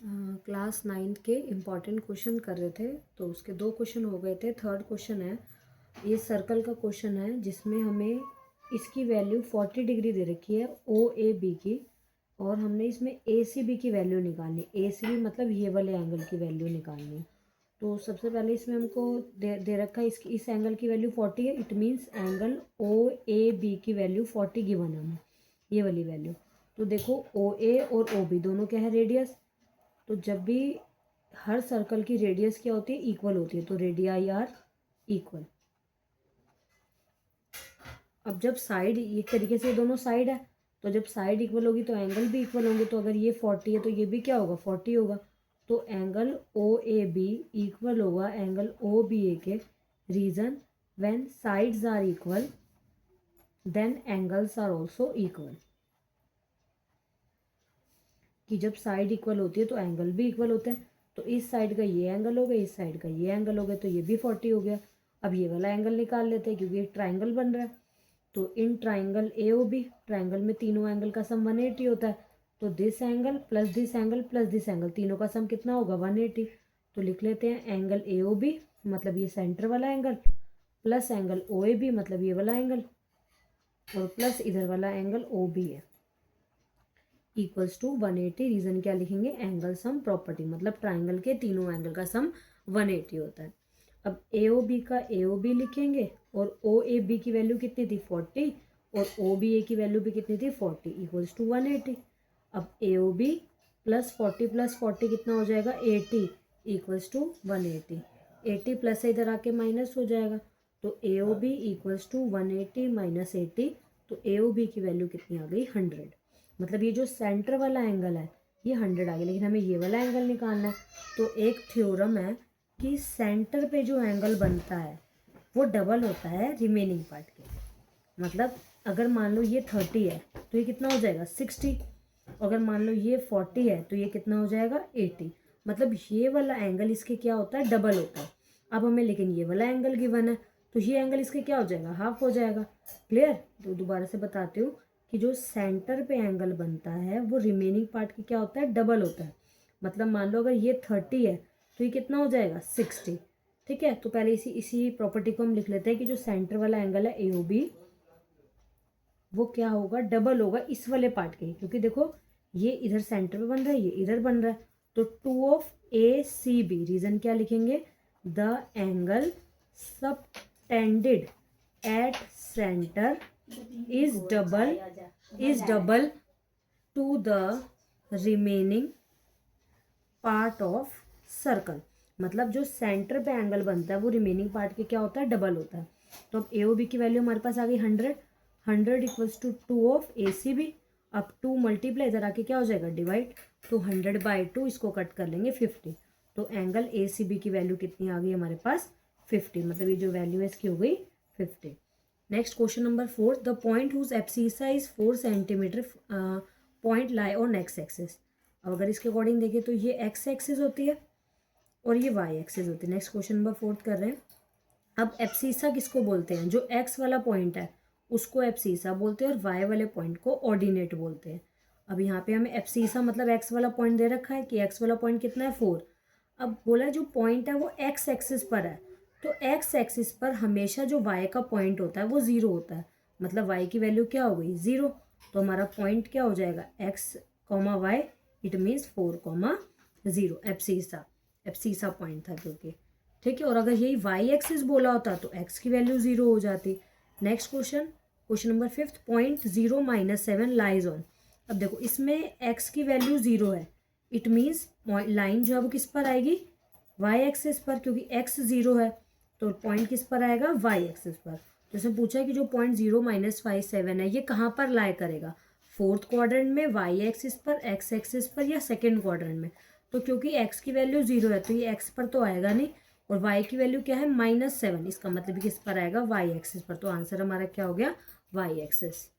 Class 9th के important question कर रहे थे, तो उसके 2 क्वेश्चन हो गए थे। थर्ड क्वेश्चन है, ये सर्कल का क्वेश्चन है जिसमें हमें इसकी वैल्यू 40 डिग्री दे रखी है ओ ए बी की, और हमने इसमें ए सी बी की वैल्यू निकालनी है। ए सी बी मतलब ये वाले एंगल की वैल्यू निकालनी है। तो सबसे पहले इसमें हमको दे रखा है इस एंगल की वैल्यू 40 है। It means angle O A B की वैल्यू 40 गिवन है हमें, ये वाली वैल्यू। तो देखो ओ ए और ओ बी दोनों क्या है, रेडियस। तो जब भी हर सर्कल की रेडियस क्या होती है, इक्वल होती है, तो रेडियाई आर इक्वल। अब जब साइड एक तरीके से दोनों साइड है, तो जब साइड इक्वल होगी तो एंगल भी इक्वल होंगे। तो अगर ये 40 है तो ये भी क्या होगा, 40 होगा। तो angle O A B equal होगा एंगल ओ बी ए के। Reason, when sides are equal then angles are also equal. कि जब साइड इक्वल होती है तो एंगल भी इक्वल होते हैं। तो इस साइड का ये एंगल हो गया, इस साइड का ये एंगल हो गया, तो ये भी 40 हो गया। अब ये वाला एंगल निकाल लेते हैं क्योंकि एक ट्राइंगल बन रहा है। तो in triangle A O B, triangle में तीनों एंगल का सम 180 होता है। तो this angle plus this angle plus this angle, तीनों का सम कितना होगा, 180। तो लिख लेते हैं एंगल ए ओ बी मतलब ये सेंटर वाला angle, plus angle O A B मतलब ये वाला एंगल, और प्लस इधर वाला एंगल ओ बी है, इक्वल्स टू 180। रीजन क्या लिखेंगे, एंगल सम प्रॉपर्टी, मतलब ट्राइंगल के तीनों एंगल का सम 180 होता है। अब ए ओ बी का ए ओ बी लिखेंगे, और ओ ए बी की वैल्यू कितनी थी, 40, और ओ बी ए की वैल्यू भी कितनी थी, 40, इक्वल्स टू 180। अब ए ओ बी प्लस 40 कितना हो जाएगा, 80, इक्वल्स टू 180। 80 प्लस से इधर आके माइनस हो जाएगा, तो A O B equals to 180 minus 80। तो ए ओ बी की वैल्यू कितनी आ गई, 100। मतलब ये जो सेंटर वाला एंगल है ये 100 आ गया, लेकिन हमें ये वाला एंगल निकालना है। तो एक थ्योरम है कि सेंटर पे जो एंगल बनता है वो डबल होता है रिमेनिंग पार्ट के। मतलब अगर मान लो ये 30 है तो ये कितना हो जाएगा, 60। अगर मान लो ये 40 है तो ये कितना हो जाएगा, 80। मतलब ये वाला एंगल इसके क्या होता है, डबल होता है। अब हमें लेकिन ये वाला एंगल गिवन है, तो ये एंगल इसके क्या हो जाएगा, हाफ हो जाएगा। क्लियर। तो दोबारा से बताती हूँ कि जो सेंटर पे एंगल बनता है वो रिमेनिंग पार्ट की क्या होता है, डबल होता है। मतलब मान लो अगर ये 30 है तो ये कितना हो जाएगा, 60। ठीक है। तो पहले इसी प्रॉपर्टी को हम लिख लेते हैं कि जो सेंटर वाला एंगल है ए ओ बी वो क्या होगा, डबल होगा इस वाले पार्ट के, क्योंकि देखो ये इधर सेंटर पे बन रहा है, ये इधर बन रहा है। तो 2 of A C B, reason क्या लिखेंगे, the angle subtended at centre is double to the remaining part of circle. मतलब जो सेंटर पे एंगल बनता है वो रिमेनिंग पार्ट के क्या होता है, डबल होता है। तो अब ए ओ बी की वैल्यू हमारे पास आ गई 100 equals to 2 of A C B. अब 2 मल्टीप्लाई इधर आके क्या हो जाएगा, डिवाइड। तो 100/2 इसको कट कर लेंगे 50। तो एंगल ए सी बी की वैल्यू कितनी आ गई हमारे पास, 50। मतलब ये जो वैल्यू है इसकी हो गई 50। Next question number 4, the point whose abscissa is 4 centimetre point lie on X axis. अब अगर इसके अकॉर्डिंग देखें तो ये एक्स एक्सिस होती है और ये वाई एक्सिस होती है। नेक्स्ट क्वेश्चन नंबर 4 कर रहे हैं। अब एब्सिसा किसको बोलते हैं, जो एक्स वाला पॉइंट है उसको एब्सिसा बोलते हैं, और वाई वाले पॉइंट को ऑर्डिनेट बोलते हैं। अब यहाँ पे हमें एब्सिसा मतलब एक्स वाला पॉइंट दे रखा है कि एक्स वाला पॉइंट कितना है, 4। अब बोला जो पॉइंट है वो एक्स एक्सिस पर है, तो एक्स एक्सिस पर हमेशा जो वाई का पॉइंट होता है वो 0 होता है। मतलब वाई की वैल्यू क्या हो गई, 0। तो हमारा पॉइंट क्या हो जाएगा, X comma Y, it means 4,0। Abscissa point था क्योंकि, ठीक है। और अगर यही वाई एक्सिस बोला होता तो एक्स की वैल्यू 0 हो जाती। Next question number 5, point 0 - 7 lies on. अब देखो इसमें एक्स की वैल्यू 0 है, इट मीन्स लाइन जो है वो किस पर आएगी, वाई एक्सिस पर, क्योंकि एक्स 0 है तो पॉइंट किस पर आएगा, वाई एक्सिस पर। तो इसमें पूछा है कि जो पॉइंट 0 - 5 7 है ये कहाँ पर लाई करेगा, 4th क्वाड्रेंट में, वाई एक्सिस पर, एक्स एक्सिस पर, या 2nd क्वाड्रेंट में। तो क्योंकि एक्स की वैल्यू 0 है तो ये एक्स पर तो आएगा नहीं, और वाई की वैल्यू क्या है, -7। इसका मतलब किस पर आएगा, वाई एक्सिस पर। तो आंसर हमारा क्या हो गया, वाई एक्सिस।